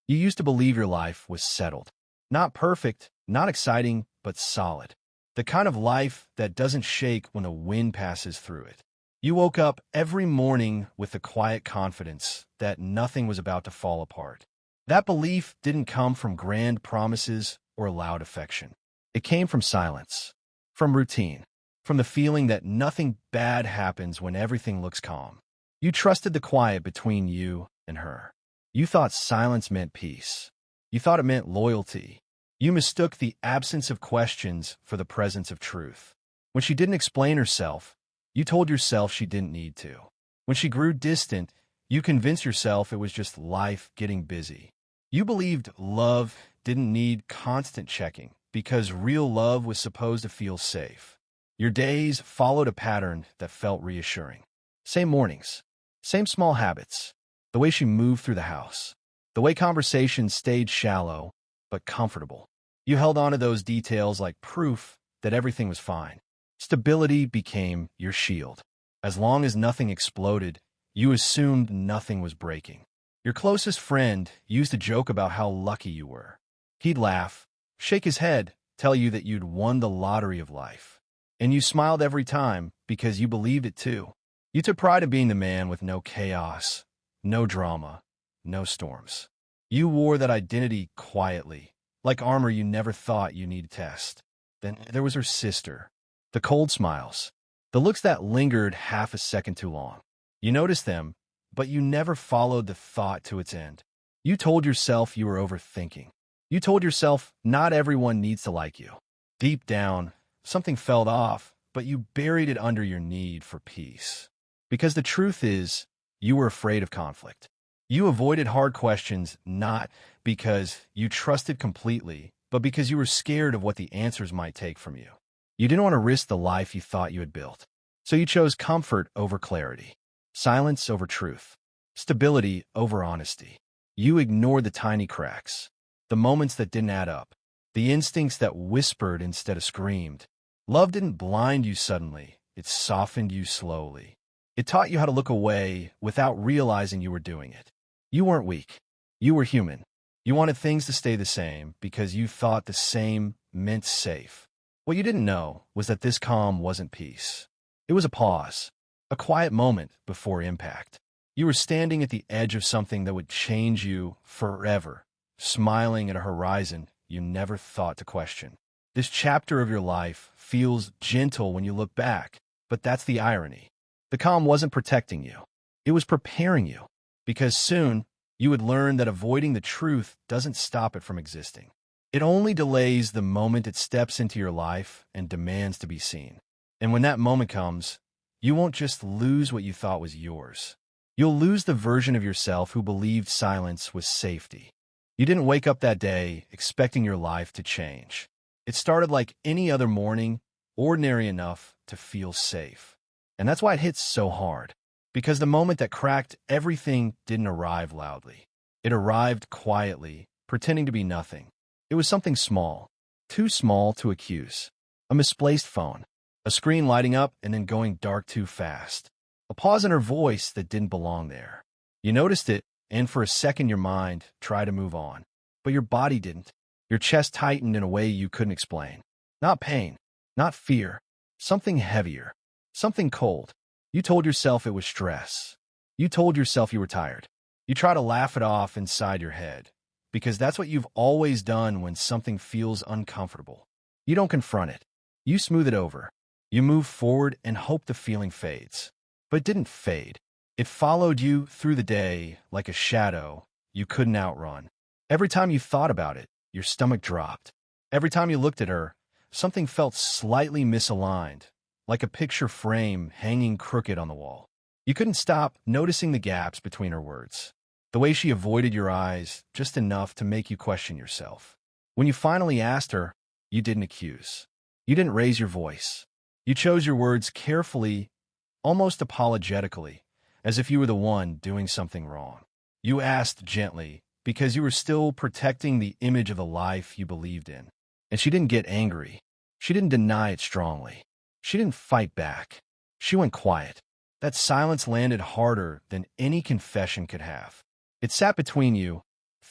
You used to believe your life was settled. Not perfect, not exciting, but solid. The kind of life that doesn't shake when a wind passes through it. You woke up every morning with the quiet confidence that nothing was about to fall apart. That belief didn't come from grand promises or loud affection. It came from silence, from routine, from the feeling that nothing bad happens when everything looks calm. You trusted the quiet between you and her. You thought silence meant peace. You thought it meant loyalty. You mistook the absence of questions for the presence of truth. When she didn't explain herself, you told yourself she didn't need to. When she grew distant, you convinced yourself it was just life getting busy. You believed love didn't need constant checking because real love was supposed to feel safe. Your days followed a pattern that felt reassuring. Same mornings, same small habits, the way she moved through the house, the way conversations stayed shallow but comfortable. You held on to those details like proof that everything was fine. Stability became your shield. As long as nothing exploded, you assumed nothing was breaking. Your closest friend used to joke about how lucky you were. He'd laugh, shake his head, tell you that you'd won the lottery of life. And you smiled every time because you believed it too. You took pride in being the man with no chaos, no drama, no storms. You wore that identity quietly, like armor you never thought you needed to test. Then there was her sister. The cold smiles, the looks that lingered half a second too long. You noticed them, but you never followed the thought to its end. You told yourself you were overthinking. You told yourself not everyone needs to like you. Deep down, something fell off, but you buried it under your need for peace. Because the truth is, you were afraid of conflict. You avoided hard questions not because you trusted completely, but because you were scared of what the answers might take from you. You didn't want to risk the life you thought you had built. So you chose comfort over clarity, silence over truth, stability over honesty. You ignored the tiny cracks, the moments that didn't add up, the instincts that whispered instead of screamed. Love didn't blind you suddenly. It softened you slowly. It taught you how to look away without realizing you were doing it. You weren't weak. You were human. You wanted things to stay the same because you thought the same meant safe. What you didn't know was that this calm wasn't peace. It was a pause, a quiet moment before impact. You were standing at the edge of something that would change you forever, smiling at a horizon you never thought to question. This chapter of your life feels gentle when you look back, but that's the irony. The calm wasn't protecting you. It was preparing you, because soon you would learn that avoiding the truth doesn't stop it from existing. It only delays the moment it steps into your life and demands to be seen. And when that moment comes, you won't just lose what you thought was yours. You'll lose the version of yourself who believed silence was safety. You didn't wake up that day expecting your life to change. It started like any other morning, ordinary enough to feel safe. And that's why it hits so hard. Because the moment that cracked everything didn't arrive loudly. It arrived quietly, pretending to be nothing. It was something small, too small to accuse. A misplaced phone, a screen lighting up and then going dark too fast. A pause in her voice that didn't belong there. You noticed it, and for a second your mind tried to move on. But your body didn't. Your chest tightened in a way you couldn't explain. Not pain, not fear, something heavier, something cold. You told yourself it was stress. You told yourself you were tired. You try to laugh it off inside your head, because that's what you've always done when something feels uncomfortable. You don't confront it. You smooth it over. You move forward and hope the feeling fades. But it didn't fade. It followed you through the day like a shadow you couldn't outrun. Every time you thought about it, your stomach dropped. Every time you looked at her, something felt slightly misaligned, like a picture frame hanging crooked on the wall. You couldn't stop noticing the gaps between her words, the way she avoided your eyes just enough to make you question yourself. When you finally asked her, you didn't accuse. You didn't raise your voice. You chose your words carefully, almost apologetically, as if you were the one doing something wrong. You asked gently, because you were still protecting the image of the life you believed in. And she didn't get angry. She didn't deny it strongly. She didn't fight back. She went quiet. That silence landed harder than any confession could have. It sat between you,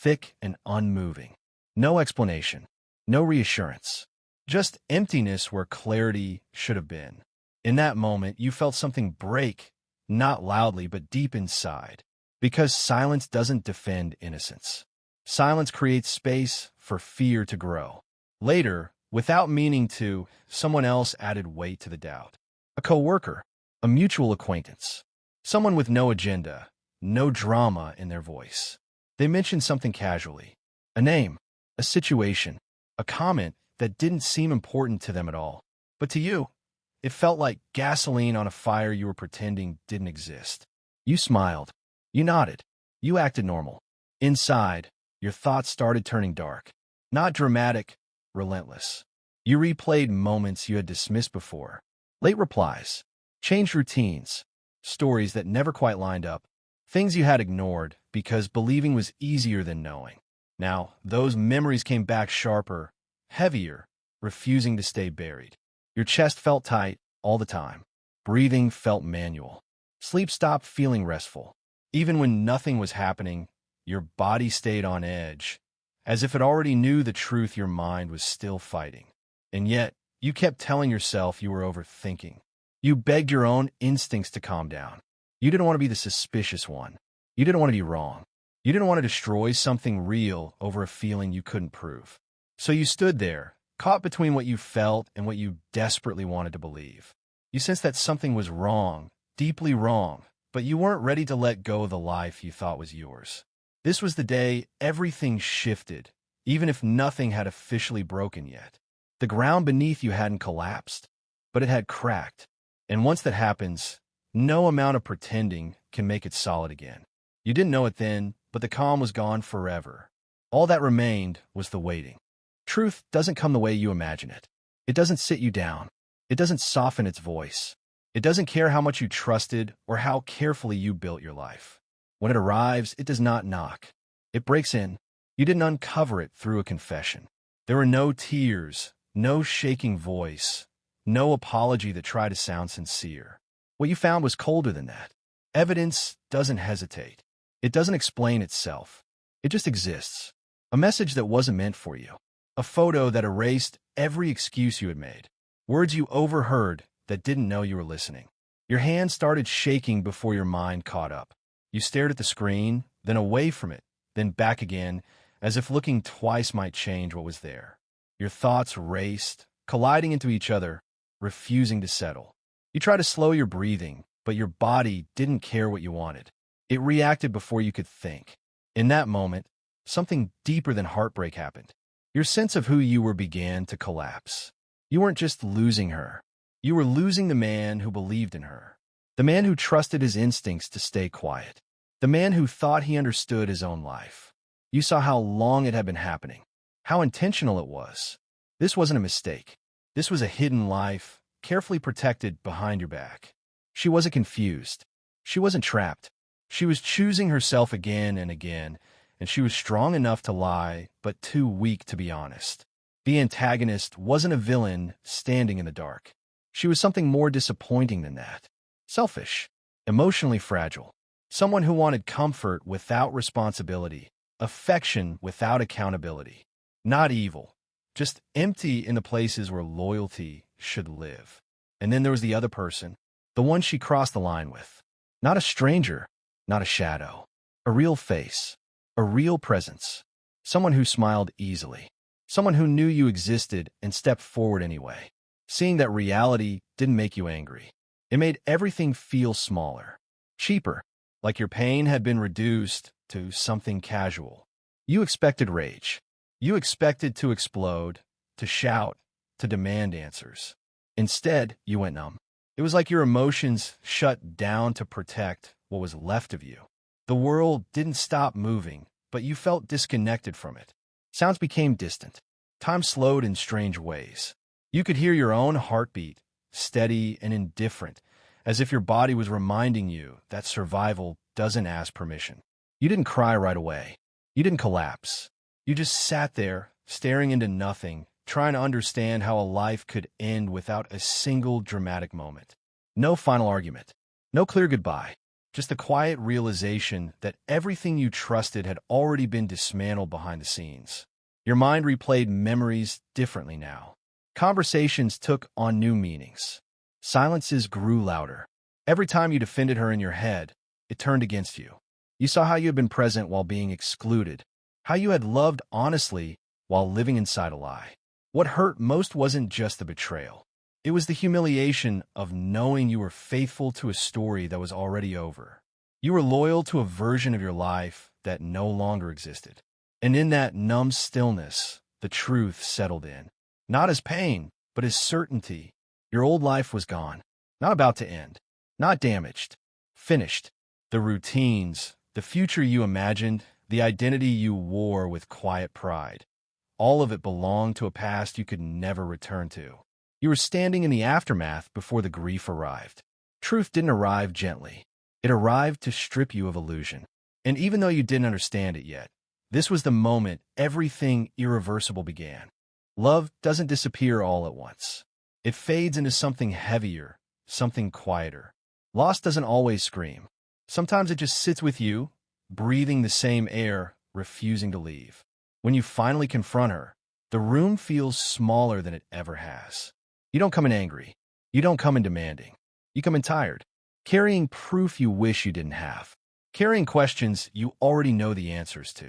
thick and unmoving. No explanation, no reassurance, just emptiness where clarity should have been. In that moment, you felt something break, not loudly, but deep inside. Because silence doesn't defend innocence. Silence creates space for fear to grow. Later, without meaning to, someone else added weight to the doubt. A coworker, a mutual acquaintance, someone with no agenda, no drama in their voice. They mentioned something casually, a name, a situation, a comment that didn't seem important to them at all. But to you, it felt like gasoline on a fire you were pretending didn't exist. You smiled. You nodded. You acted normal. Inside, your thoughts started turning dark. Not dramatic, relentless. You replayed moments you had dismissed before. Late replies, changed routines, stories that never quite lined up, things you had ignored because believing was easier than knowing. Now, those memories came back sharper, heavier, refusing to stay buried. Your chest felt tight all the time. Breathing felt manual. Sleep stopped feeling restful. Even when nothing was happening, your body stayed on edge, as if it already knew the truth your mind was still fighting. And yet, you kept telling yourself you were overthinking. You begged your own instincts to calm down. You didn't want to be the suspicious one. You didn't want to be wrong. You didn't want to destroy something real over a feeling you couldn't prove. So you stood there, caught between what you felt and what you desperately wanted to believe. You sensed that something was wrong, deeply wrong, but you weren't ready to let go of the life you thought was yours. This was the day everything shifted, even if nothing had officially broken yet. The ground beneath you hadn't collapsed, but it had cracked. And once that happens, no amount of pretending can make it solid again. You didn't know it then, but the calm was gone forever. All that remained was the waiting. Truth doesn't come the way you imagine it. It doesn't sit you down. It doesn't soften its voice. It doesn't care how much you trusted or how carefully you built your life. When it arrives, it does not knock. It breaks in. You didn't uncover it through a confession. There were no tears, no shaking voice, no apology that tried to sound sincere. What you found was colder than that. Evidence doesn't hesitate. It doesn't explain itself. It just exists. A message that wasn't meant for you. A photo that erased every excuse you had made. Words you overheard that didn't know you were listening. Your hand started shaking before your mind caught up. You stared at the screen, then away from it, then back again, as if looking twice might change what was there. Your thoughts raced, colliding into each other, refusing to settle. You tried to slow your breathing, but your body didn't care what you wanted. It reacted before you could think. In that moment, something deeper than heartbreak happened. Your sense of who you were began to collapse. You weren't just losing her. You were losing the man who believed in her. The man who trusted his instincts to stay quiet. The man who thought he understood his own life. You saw how long it had been happening. How intentional it was. This wasn't a mistake. This was a hidden life, carefully protected behind your back. She wasn't confused. She wasn't trapped. She was choosing herself again and again, and she was strong enough to lie, but too weak to be honest. The antagonist wasn't a villain standing in the dark. She was something more disappointing than that. Selfish, emotionally fragile, someone who wanted comfort without responsibility, affection without accountability. Not evil, just empty in the places where loyalty should live. And then there was the other person, the one she crossed the line with. Not a stranger, not a shadow. A real face, a real presence. Someone who smiled easily. Someone who knew you existed and stepped forward anyway. Seeing that reality didn't make you angry. It made everything feel smaller, cheaper, like your pain had been reduced to something casual. You expected rage. You expected to explode, to shout, to demand answers. Instead, you went numb. It was like your emotions shut down to protect what was left of you. The world didn't stop moving, but you felt disconnected from it. Sounds became distant. Time slowed in strange ways. You could hear your own heartbeat, steady and indifferent, as if your body was reminding you that survival doesn't ask permission. You didn't cry right away. You didn't collapse. You just sat there, staring into nothing, trying to understand how a life could end without a single dramatic moment. No final argument. No clear goodbye. just the quiet realization that everything you trusted had already been dismantled behind the scenes. Your mind replayed memories differently now. Conversations took on new meanings. Silences grew louder. Every time you defended her in your head, it turned against you. You saw how you had been present while being excluded, how you had loved honestly while living inside a lie. What hurt most wasn't just the betrayal. It was the humiliation of knowing you were faithful to a story that was already over. You were loyal to a version of your life that no longer existed. And in that numb stillness, the truth settled in. Not as pain, but as certainty. Your old life was gone. Not about to end. Not damaged. Finished. The routines, the future you imagined, the identity you wore with quiet pride. All of it belonged to a past you could never return to. You were standing in the aftermath before the grief arrived. Truth didn't arrive gently. It arrived to strip you of illusion. And even though you didn't understand it yet, this was the moment everything irreversible began. Love doesn't disappear all at once. It fades into something heavier, something quieter. Loss doesn't always scream. Sometimes it just sits with you, breathing the same air, refusing to leave. When you finally confront her, the room feels smaller than it ever has. You don't come in angry. You don't come in demanding. You come in tired, carrying proof you wish you didn't have, carrying questions you already know the answers to.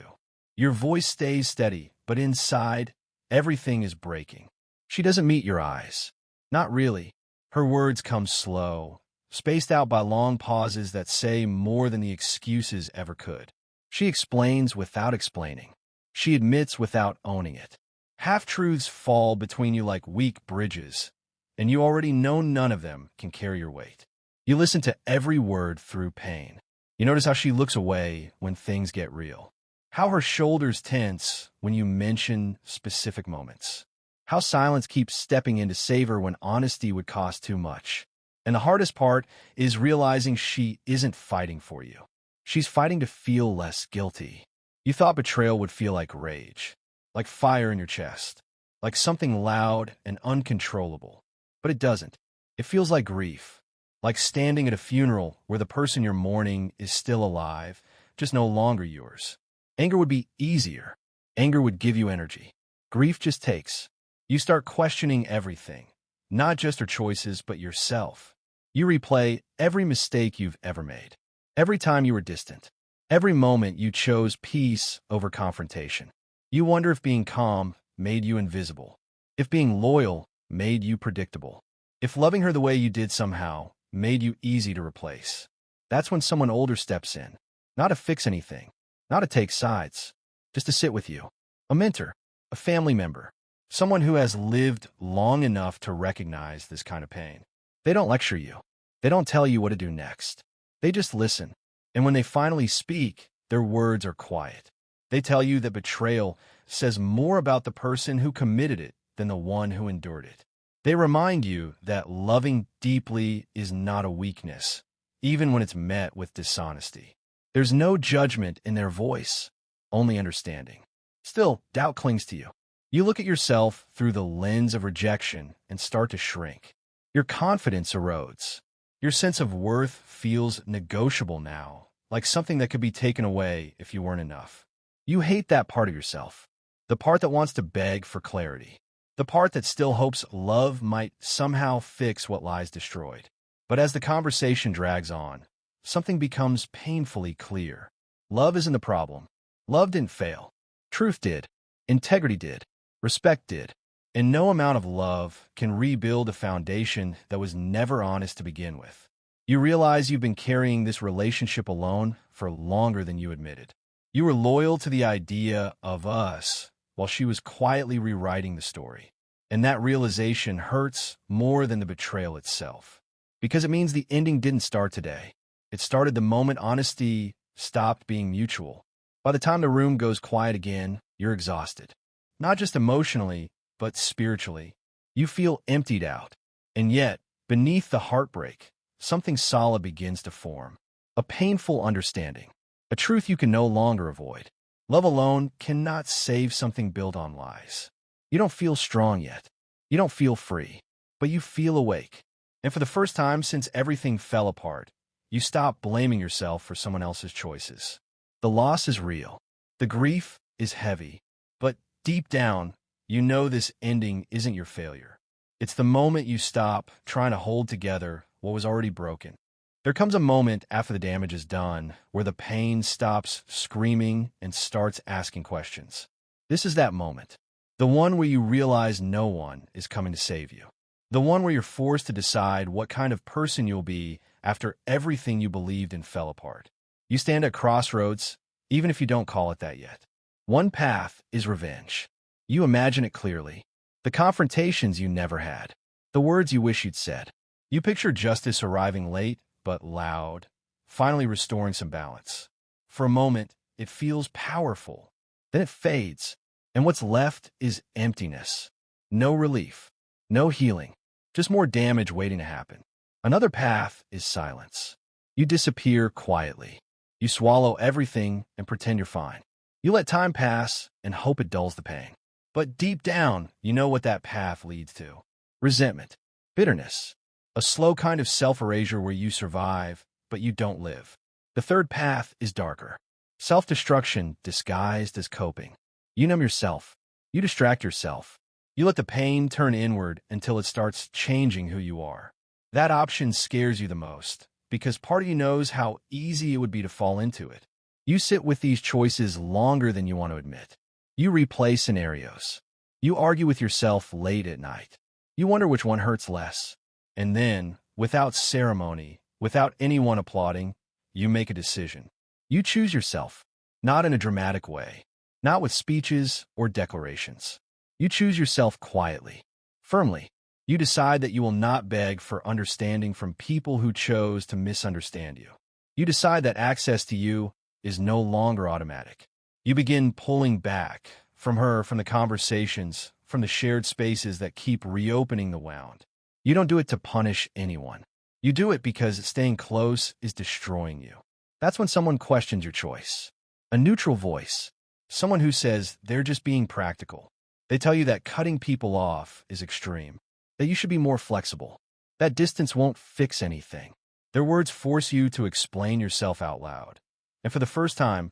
Your voice stays steady, but inside, everything is breaking. She doesn't meet your eyes. Not really. Her words come slow, spaced out by long pauses that say more than the excuses ever could. She explains without explaining. She admits without owning it. Half-truths fall between you like weak bridges, and you already know none of them can carry your weight. You listen to every word through pain. You notice how she looks away when things get real. How her shoulders tense when you mention specific moments. How silence keeps stepping in to save her when honesty would cost too much. And the hardest part is realizing she isn't fighting for you. She's fighting to feel less guilty. You thought betrayal would feel like rage, like fire in your chest, like something loud and uncontrollable. But it doesn't. It feels like grief, like standing at a funeral where the person you're mourning is still alive, just no longer yours. Anger would be easier. Anger would give you energy. Grief just takes. You start questioning everything, not just her choices, but yourself. You replay every mistake you've ever made, every time you were distant, every moment you chose peace over confrontation. You wonder if being calm made you invisible, if being loyal made you predictable, if loving her the way you did somehow made you easy to replace. That's when someone older steps in, not to fix anything, not to take sides, just to sit with you. A mentor, a family member, someone who has lived long enough to recognize this kind of pain. They don't lecture you. They don't tell you what to do next. They just listen. And when they finally speak, their words are quiet. They tell you that betrayal says more about the person who committed it than the one who endured it. They remind you that loving deeply is not a weakness, even when it's met with dishonesty. There's no judgment in their voice, only understanding. Still, doubt clings to you. You look at yourself through the lens of rejection and start to shrink. Your confidence erodes. Your sense of worth feels negotiable now, like something that could be taken away if you weren't enough. You hate that part of yourself, the part that wants to beg for clarity, the part that still hopes love might somehow fix what lies destroyed. But as the conversation drags on, something becomes painfully clear. Love isn't the problem. Love didn't fail. Truth did. Integrity did. Respect did. And no amount of love can rebuild a foundation that was never honest to begin with. You realize you've been carrying this relationship alone for longer than you admitted. You were loyal to the idea of us while she was quietly rewriting the story. And that realization hurts more than the betrayal itself. Because it means the ending didn't start today. It started the moment honesty stopped being mutual. By the time the room goes quiet again, you're exhausted. Not just emotionally, but spiritually. You feel emptied out. And yet, beneath the heartbreak, something solid begins to form. A painful understanding. A truth you can no longer avoid. Love alone cannot save something built on lies. You don't feel strong yet. You don't feel free. But you feel awake. And for the first time since everything fell apart, You stop blaming yourself for someone else's choices. The loss is real. The grief is heavy. But deep down, you know this ending isn't your failure. It's the moment you stop trying to hold together what was already broken. There comes a moment after the damage is done where the pain stops screaming and starts asking questions. This is that moment. The one where you realize no one is coming to save you. The one where you're forced to decide what kind of person you'll be after everything you believed in fell apart. You stand at crossroads, even if you don't call it that yet. One path is revenge. You imagine it clearly. The confrontations you never had. The words you wish you'd said. You picture justice arriving late, but loud, finally restoring some balance. For a moment, it feels powerful. Then it fades, and what's left is emptiness. No relief. No healing. Just more damage waiting to happen. Another path is silence. You disappear quietly. You swallow everything and pretend you're fine. You let time pass and hope it dulls the pain. But deep down, you know what that path leads to. Resentment. Bitterness. A slow kind of self-erasure where you survive, but you don't live. The third path is darker. Self-destruction disguised as coping. You numb yourself. You distract yourself. You let the pain turn inward until it starts changing who you are. That option scares you the most, because part of you knows how easy it would be to fall into it. You sit with these choices longer than you want to admit. You replay scenarios. You argue with yourself late at night. You wonder which one hurts less. And then, without ceremony, without anyone applauding, you make a decision. You choose yourself, not in a dramatic way, not with speeches or declarations. You choose yourself quietly, firmly. You decide that you will not beg for understanding from people who chose to misunderstand you. You decide that access to you is no longer automatic. You begin pulling back from her, from the conversations, from the shared spaces that keep reopening the wound. You don't do it to punish anyone. You do it because staying close is destroying you. That's when someone questions your choice. A neutral voice. Someone who says they're just being practical. They tell you that cutting people off is extreme. That you should be more flexible. That distance won't fix anything. Their words force you to explain yourself out loud. And for the first time,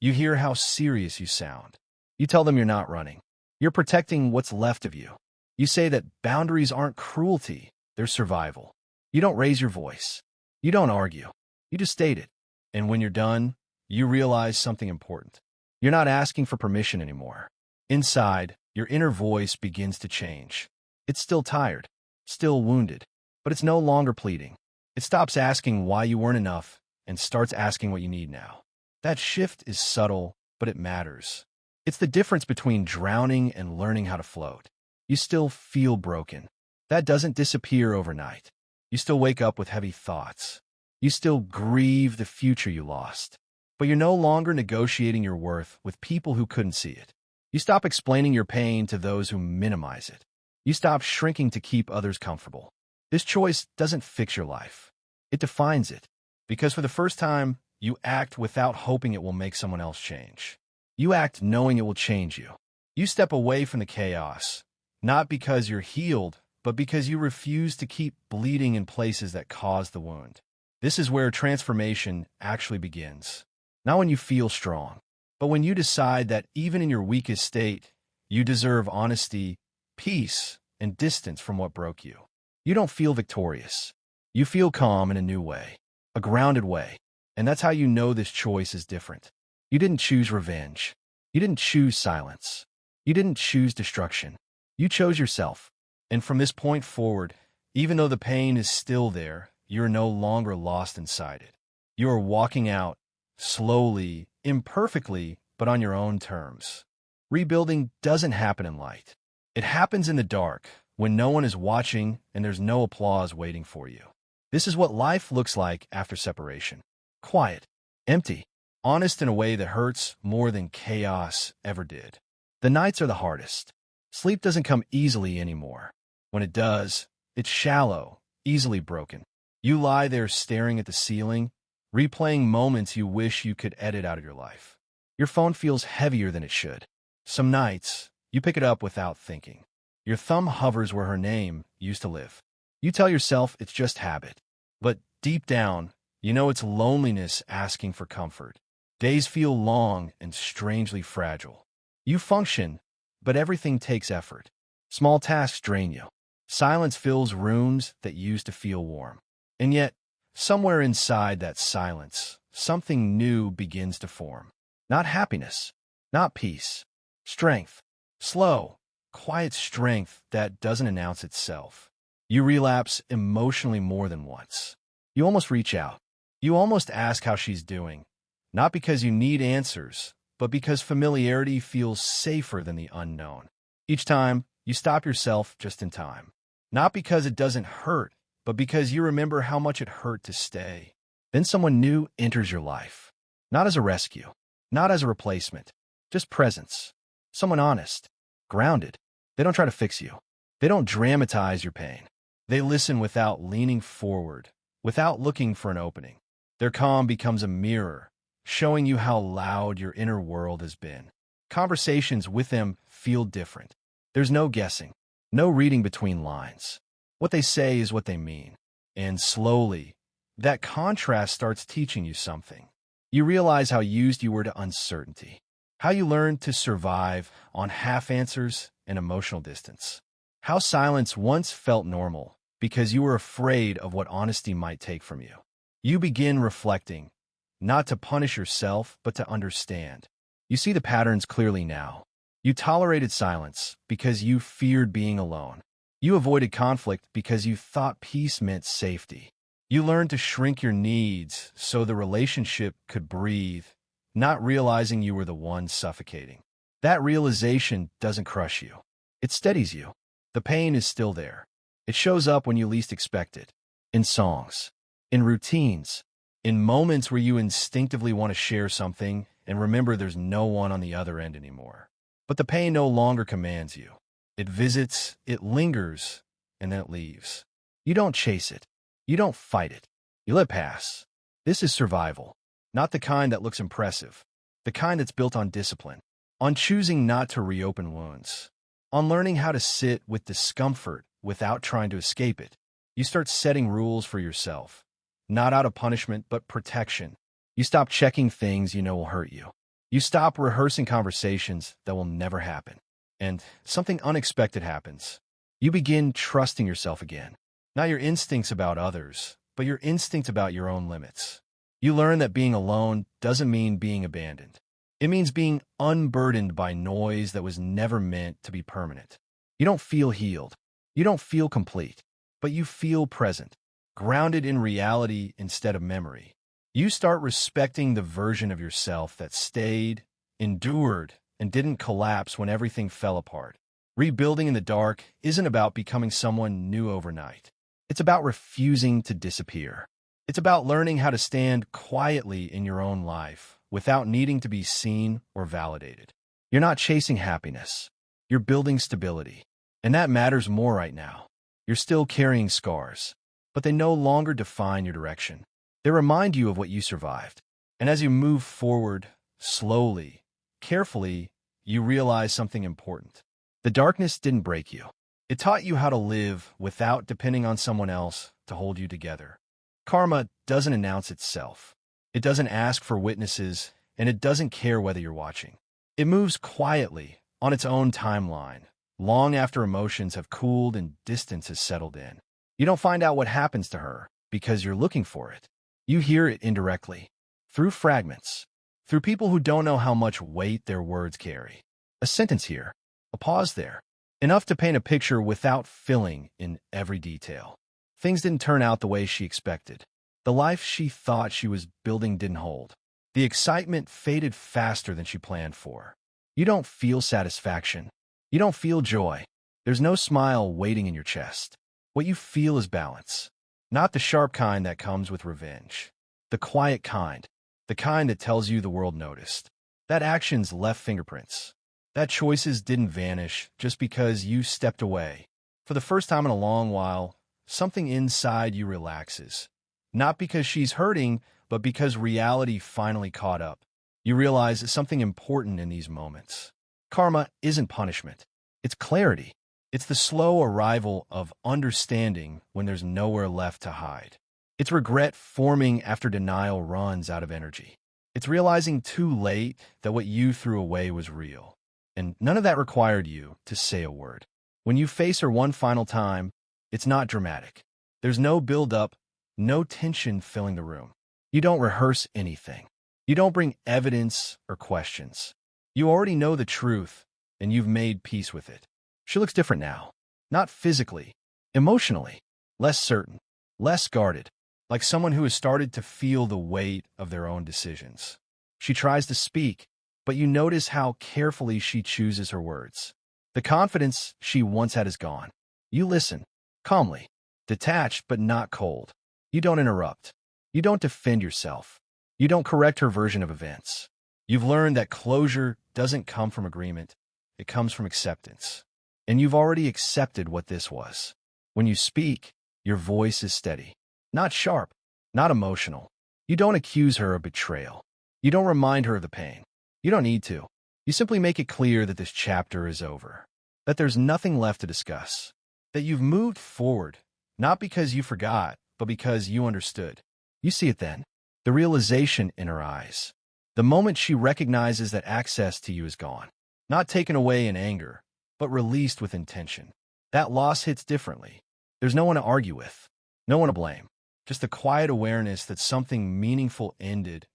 you hear how serious you sound. You tell them you're not running. You're protecting what's left of you. You say that boundaries aren't cruelty, they're survival. You don't raise your voice. You don't argue. You just state it. And when you're done, you realize something important. You're not asking for permission anymore. Inside, your inner voice begins to change. It's still tired, still wounded, but it's no longer pleading. It stops asking why you weren't enough and starts asking what you need now. That shift is subtle, but it matters. It's the difference between drowning and learning how to float. You still feel broken. That doesn't disappear overnight. You still wake up with heavy thoughts. You still grieve the future you lost. But you're no longer negotiating your worth with people who couldn't see it. You stop explaining your pain to those who minimize it. You stop shrinking to keep others comfortable. This choice doesn't fix your life. It defines it. Because for the first time, you act without hoping it will make someone else change. You act knowing it will change you. You step away from the chaos, not because you're healed, but because you refuse to keep bleeding in places that cause the wound. This is where transformation actually begins. Not when you feel strong, but when you decide that even in your weakest state, you deserve honesty, peace, and distance from what broke you. You don't feel victorious. You feel calm in a new way, a grounded way. And that's how you know this choice is different. You didn't choose revenge. You didn't choose silence. You didn't choose destruction. You chose yourself. And from this point forward, even though the pain is still there, you're no longer lost inside it. You are walking out, slowly, imperfectly, but on your own terms. Rebuilding doesn't happen in light. It happens in the dark, when no one is watching and there's no applause waiting for you. This is what life looks like after separation. Quiet, empty, honest in a way that hurts more than chaos ever did. The nights are the hardest. Sleep doesn't come easily anymore. When it does, it's shallow, easily broken. You lie there staring at the ceiling, replaying moments you wish you could edit out of your life. Your phone feels heavier than it should. Some nights, you pick it up without thinking. Your thumb hovers where her name used to live. You tell yourself it's just habit. But deep down, You know it's loneliness asking for comfort. Days feel long and strangely fragile. You function, but everything takes effort. Small tasks drain you. Silence fills rooms that used to feel warm. And yet, somewhere inside that silence, something new begins to form. Not happiness, not peace. Strength. Slow, quiet strength that doesn't announce itself. You relapse emotionally more than once. You almost reach out. You almost ask how she's doing, not because you need answers, but because familiarity feels safer than the unknown. Each time, you stop yourself just in time. Not because it doesn't hurt, but because you remember how much it hurt to stay. Then someone new enters your life. Not as a rescue, not as a replacement, just presence. Someone honest, grounded. They don't try to fix you. They don't dramatize your pain. They listen without leaning forward, without looking for an opening. Their calm becomes a mirror, showing you how loud your inner world has been. Conversations with them feel different. There's no guessing, no reading between lines. What they say is what they mean. And slowly, that contrast starts teaching you something. You realize how used you were to uncertainty, how you learned to survive on half answers and emotional distance, how silence once felt normal because you were afraid of what honesty might take from you. You begin reflecting, not to punish yourself, but to understand. You see the patterns clearly now. You tolerated silence because you feared being alone. You avoided conflict because you thought peace meant safety. You learned to shrink your needs so the relationship could breathe, not realizing you were the one suffocating. That realization doesn't crush you. It steadies you. The pain is still there. It shows up when you least expect it. In songs, in routines, in moments where you instinctively want to share something and remember there's no one on the other end anymore. But the pain no longer commands you. It visits, it lingers, and then it leaves. You don't chase it. You don't fight it. You let it pass. This is survival. Not the kind that looks impressive. The kind that's built on discipline. On choosing not to reopen wounds. On learning how to sit with discomfort without trying to escape it. You start setting rules for yourself. Not out of punishment, but protection. You stop checking things you know will hurt you. You stop rehearsing conversations that will never happen. And something unexpected happens. You begin trusting yourself again. Not your instincts about others, but your instinct about your own limits. You learn that being alone doesn't mean being abandoned. It means being unburdened by noise that was never meant to be permanent. You don't feel healed. You don't feel complete, but you feel present, grounded in reality instead of memory. You start respecting the version of yourself that stayed, endured, and didn't collapse when everything fell apart. Rebuilding in the dark isn't about becoming someone new overnight. It's about refusing to disappear. It's about learning how to stand quietly in your own life without needing to be seen or validated. You're not chasing happiness. You're building stability. And that matters more right now. You're still carrying scars, but they no longer define your direction. They remind you of what you survived. And as you move forward, slowly, carefully, you realize something important. The darkness didn't break you. It taught you how to live without depending on someone else to hold you together. Karma doesn't announce itself. It doesn't ask for witnesses, and it doesn't care whether you're watching. It moves quietly, on its own timeline, long after emotions have cooled and distance has settled in. You don't find out what happens to her because you're looking for it. You hear it indirectly, through fragments, through people who don't know how much weight their words carry. A sentence here, a pause there, enough to paint a picture without filling in every detail. Things didn't turn out the way she expected. The life she thought she was building didn't hold. The excitement faded faster than she planned for. You don't feel satisfaction. You don't feel joy. There's no smile waiting in your chest. What you feel is balance. Not the sharp kind that comes with revenge. The quiet kind. The kind that tells you the world noticed. That actions left fingerprints. That choices didn't vanish just because you stepped away. For the first time in a long while, something inside you relaxes. Not because she's hurting, but because reality finally caught up. You realize something important in these moments. Karma isn't punishment. It's clarity. It's the slow arrival of understanding when there's nowhere left to hide. It's regret forming after denial runs out of energy. It's realizing too late that what you threw away was real. And none of that required you to say a word. When you face her one final time, it's not dramatic. There's no build-up, no tension filling the room. You don't rehearse anything. You don't bring evidence or questions. You already know the truth, and you've made peace with it. She looks different now. Not physically, emotionally. Less certain, less guarded, like someone who has started to feel the weight of their own decisions. She tries to speak, but you notice how carefully she chooses her words. The confidence she once had is gone. You listen, calmly, detached but not cold. You don't interrupt. You don't defend yourself. You don't correct her version of events. You've learned that closure doesn't come from agreement. It comes from acceptance. And you've already accepted what this was. When you speak, your voice is steady, not sharp, not emotional. You don't accuse her of betrayal. You don't remind her of the pain. You don't need to. You simply make it clear that this chapter is over, that there's nothing left to discuss, that you've moved forward, not because you forgot, but because you understood. You see it then, the realization in her eyes, the moment she recognizes that access to you is gone, not taken away in anger, but released with intention. That loss hits differently. There's no one to argue with, no one to blame, just the quiet awareness that something meaningful ended,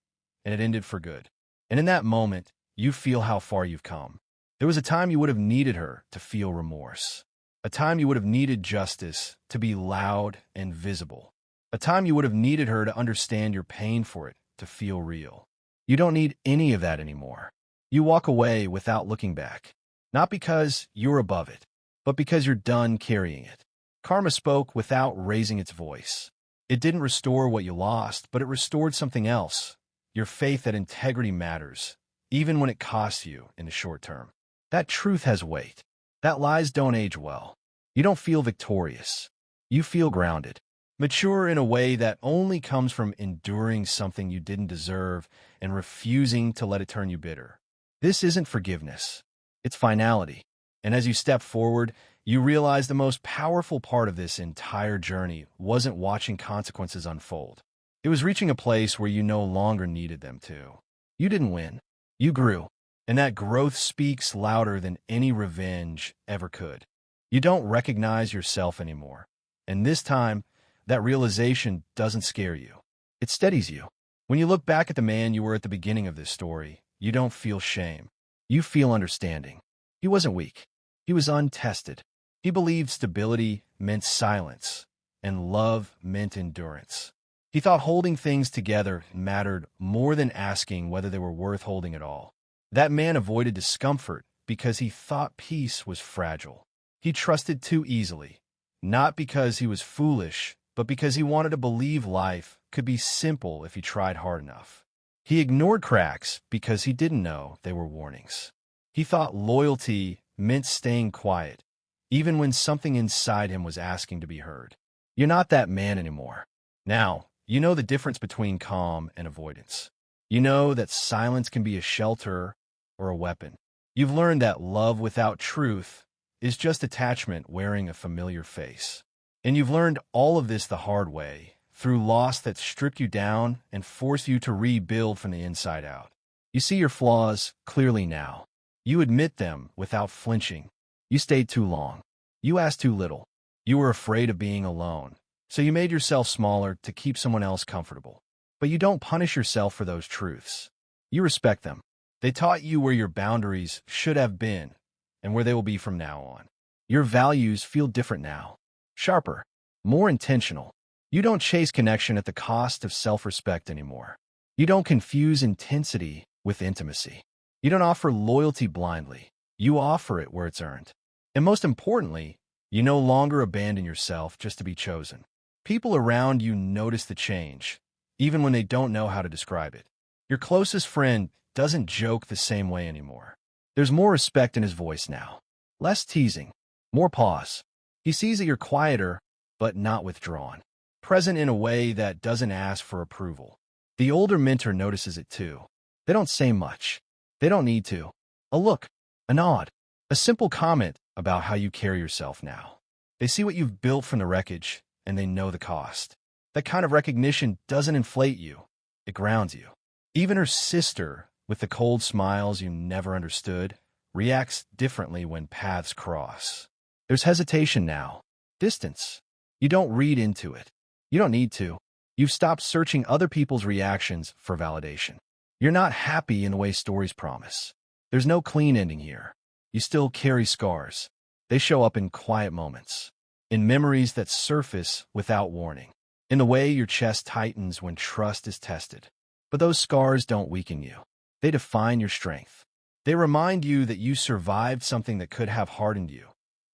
and it ended for good. And in that moment, you feel how far you've come. There was a time you would have needed her to feel remorse, a time you would have needed justice to be loud and visible, a time you would have needed her to understand your pain for it to feel real. You don't need any of that anymore. You walk away without looking back, not because you're above it, but because you're done carrying it. Karma spoke without raising its voice. It didn't restore what you lost, but it restored something else, your faith that integrity matters, even when it costs you in the short term. That truth has weight. That lies don't age well. You don't feel victorious. You feel grounded, mature in a way that only comes from enduring something you didn't deserve and refusing to let it turn you bitter. This isn't forgiveness. It's finality. And as you step forward, you realize the most powerful part of this entire journey wasn't watching consequences unfold. It was reaching a place where you no longer needed them to. You didn't win. You grew. And that growth speaks louder than any revenge ever could. You don't recognize yourself anymore. And this time, that realization doesn't scare you. It steadies you. When you look back at the man you were at the beginning of this story, you don't feel shame. You feel understanding. He wasn't weak. He was untested. He believed stability meant silence, and love meant endurance. He thought holding things together mattered more than asking whether they were worth holding at all. That man avoided discomfort because he thought peace was fragile. He trusted too easily, not because he was foolish, but because he wanted to believe life could be simple if he tried hard enough. He ignored cracks because he didn't know they were warnings. He thought loyalty meant staying quiet, even when something inside him was asking to be heard. You're not that man anymore. Now, you know the difference between calm and avoidance. You know that silence can be a shelter or a weapon. You've learned that love without truth is just attachment wearing a familiar face. And you've learned all of this the hard way, through loss that stripped you down and forced you to rebuild from the inside out. You see your flaws clearly now. You admit them without flinching. You stayed too long. You asked too little. You were afraid of being alone, so you made yourself smaller to keep someone else comfortable. But you don't punish yourself for those truths. You respect them. They taught you where your boundaries should have been and where they will be from now on. Your values feel different now. Sharper, more intentional. You don't chase connection at the cost of self-respect anymore. You don't confuse intensity with intimacy. You don't offer loyalty blindly. You offer it where it's earned. And most importantly, you no longer abandon yourself just to be chosen. People around you notice the change, even when they don't know how to describe it. Your closest friend doesn't joke the same way anymore. There's more respect in his voice now. Less teasing, more pause. He sees that you're quieter, but not withdrawn. Present in a way that doesn't ask for approval. The older mentor notices it too. They don't say much. They don't need to. A look, a nod, a simple comment about how you carry yourself now. They see what you've built from the wreckage, and they know the cost. That kind of recognition doesn't inflate you. It grounds you. Even her sister, with the cold smiles you never understood, reacts differently when paths cross. There's hesitation now. Distance. You don't read into it. You don't need to. You've stopped searching other people's reactions for validation. You're not happy in the way stories promise. There's no clean ending here. You still carry scars. They show up in quiet moments, in memories that surface without warning, in the way your chest tightens when trust is tested. But those scars don't weaken you. They define your strength. They remind you that you survived something that could have hardened you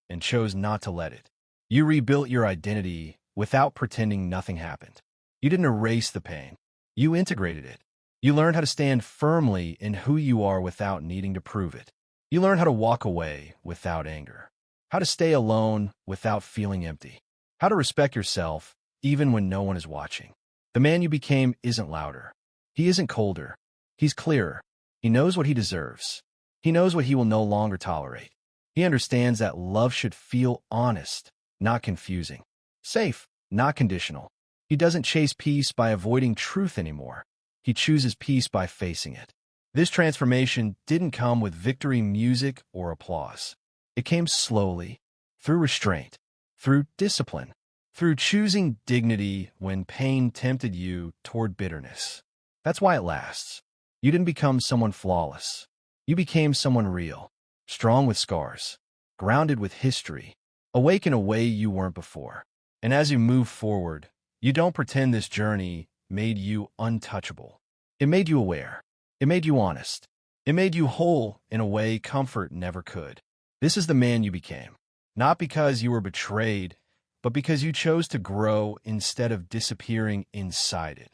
and chose not to let it. You rebuilt your identity without pretending nothing happened. You didn't erase the pain. You integrated it. You learned how to stand firmly in who you are without needing to prove it. You learned how to walk away without anger, how to stay alone without feeling empty, how to respect yourself even when no one is watching. The man you became isn't louder. He isn't colder. He's clearer. He knows what he deserves. He knows what he will no longer tolerate. He understands that love should feel honest, not confusing. Safe, not conditional. He doesn't chase peace by avoiding truth anymore. He chooses peace by facing it. This transformation didn't come with victory music or applause. It came slowly, through restraint, through discipline, through choosing dignity when pain tempted you toward bitterness. That's why it lasts. You didn't become someone flawless. You became someone real, strong with scars, grounded with history, awake in a way you weren't before. And as you move forward, you don't pretend this journey made you untouchable. It made you aware. It made you honest. It made you whole in a way comfort never could. This is the man you became, not because you were betrayed, but because you chose to grow instead of disappearing inside it.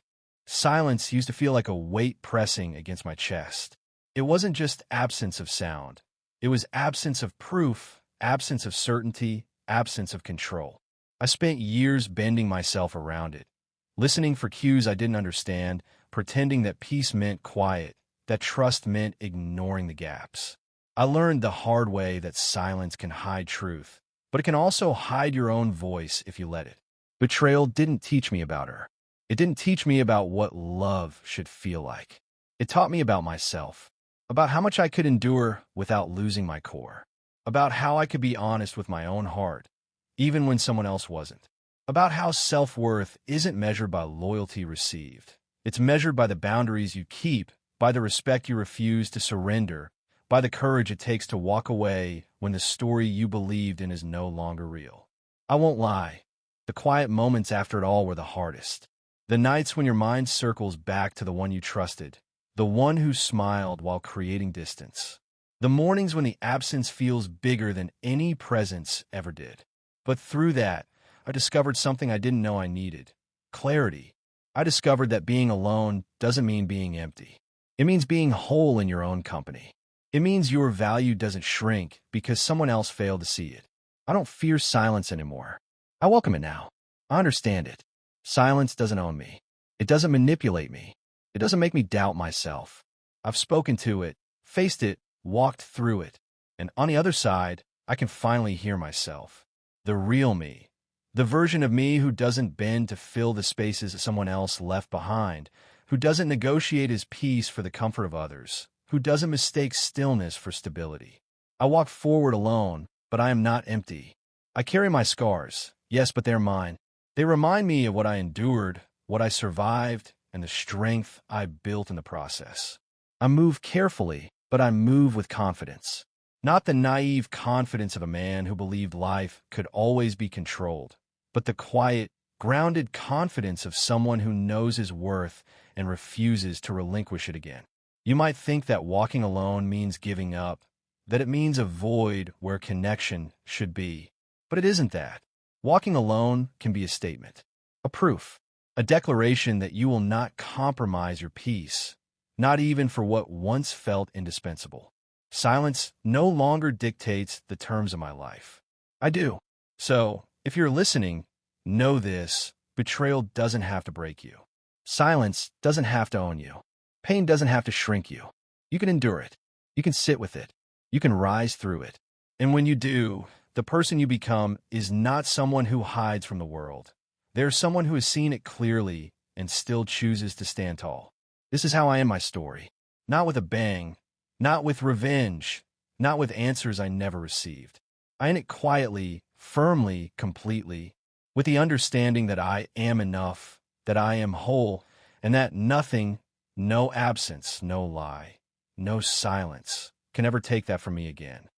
Silence used to feel like a weight pressing against my chest. It wasn't just absence of sound. It was absence of proof, absence of certainty, absence of control. I spent years bending myself around it, listening for cues I didn't understand, pretending that peace meant quiet, that trust meant ignoring the gaps. I learned the hard way that silence can hide truth, but it can also hide your own voice if you let it. Betrayal didn't teach me about her. It didn't teach me about what love should feel like. It taught me about myself, about how much I could endure without losing my core, about how I could be honest with my own heart, even when someone else wasn't, about how self-worth isn't measured by loyalty received. It's measured by the boundaries you keep, by the respect you refuse to surrender, by the courage it takes to walk away when the story you believed in is no longer real. I won't lie. The quiet moments after it all were the hardest. The nights when your mind circles back to the one you trusted, the one who smiled while creating distance. The mornings when the absence feels bigger than any presence ever did. But through that, I discovered something I didn't know I needed. Clarity. I discovered that being alone doesn't mean being empty. It means being whole in your own company. It means your value doesn't shrink because someone else failed to see it. I don't fear silence anymore. I welcome it now. I understand it. Silence doesn't own me. It doesn't manipulate me. It doesn't make me doubt myself. I've spoken to it, faced it, walked through it. And on the other side, I can finally hear myself. The real me. The version of me who doesn't bend to fill the spaces someone else left behind, who doesn't negotiate his peace for the comfort of others, who doesn't mistake stillness for stability. I walk forward alone, but I am not empty. I carry my scars, yes, but they're mine. They remind me of what I endured, what I survived, and the strength I built in the process. I move carefully, but I move with confidence. Not the naive confidence of a man who believed life could always be controlled, but the quiet, grounded confidence of someone who knows his worth and refuses to relinquish it again. You might think that walking alone means giving up, that it means a void where connection should be. But it isn't that. Walking alone can be a statement, a proof, a declaration that you will not compromise your peace, not even for what once felt indispensable. Silence no longer dictates the terms of my life. I do. So, if you're listening, know this: betrayal doesn't have to break you. Silence doesn't have to own you. Pain doesn't have to shrink you. You can endure it. You can sit with it. You can rise through it. And when you do, the person you become is not someone who hides from the world, There's someone who has seen it clearly and still chooses to stand tall. This is how I end my story. Not with a bang, not with revenge, not with answers I never received. I end it quietly, firmly, completely, with the understanding that I am enough, that I am whole, and that nothing, no absence, no lie, no silence can ever take that from me again.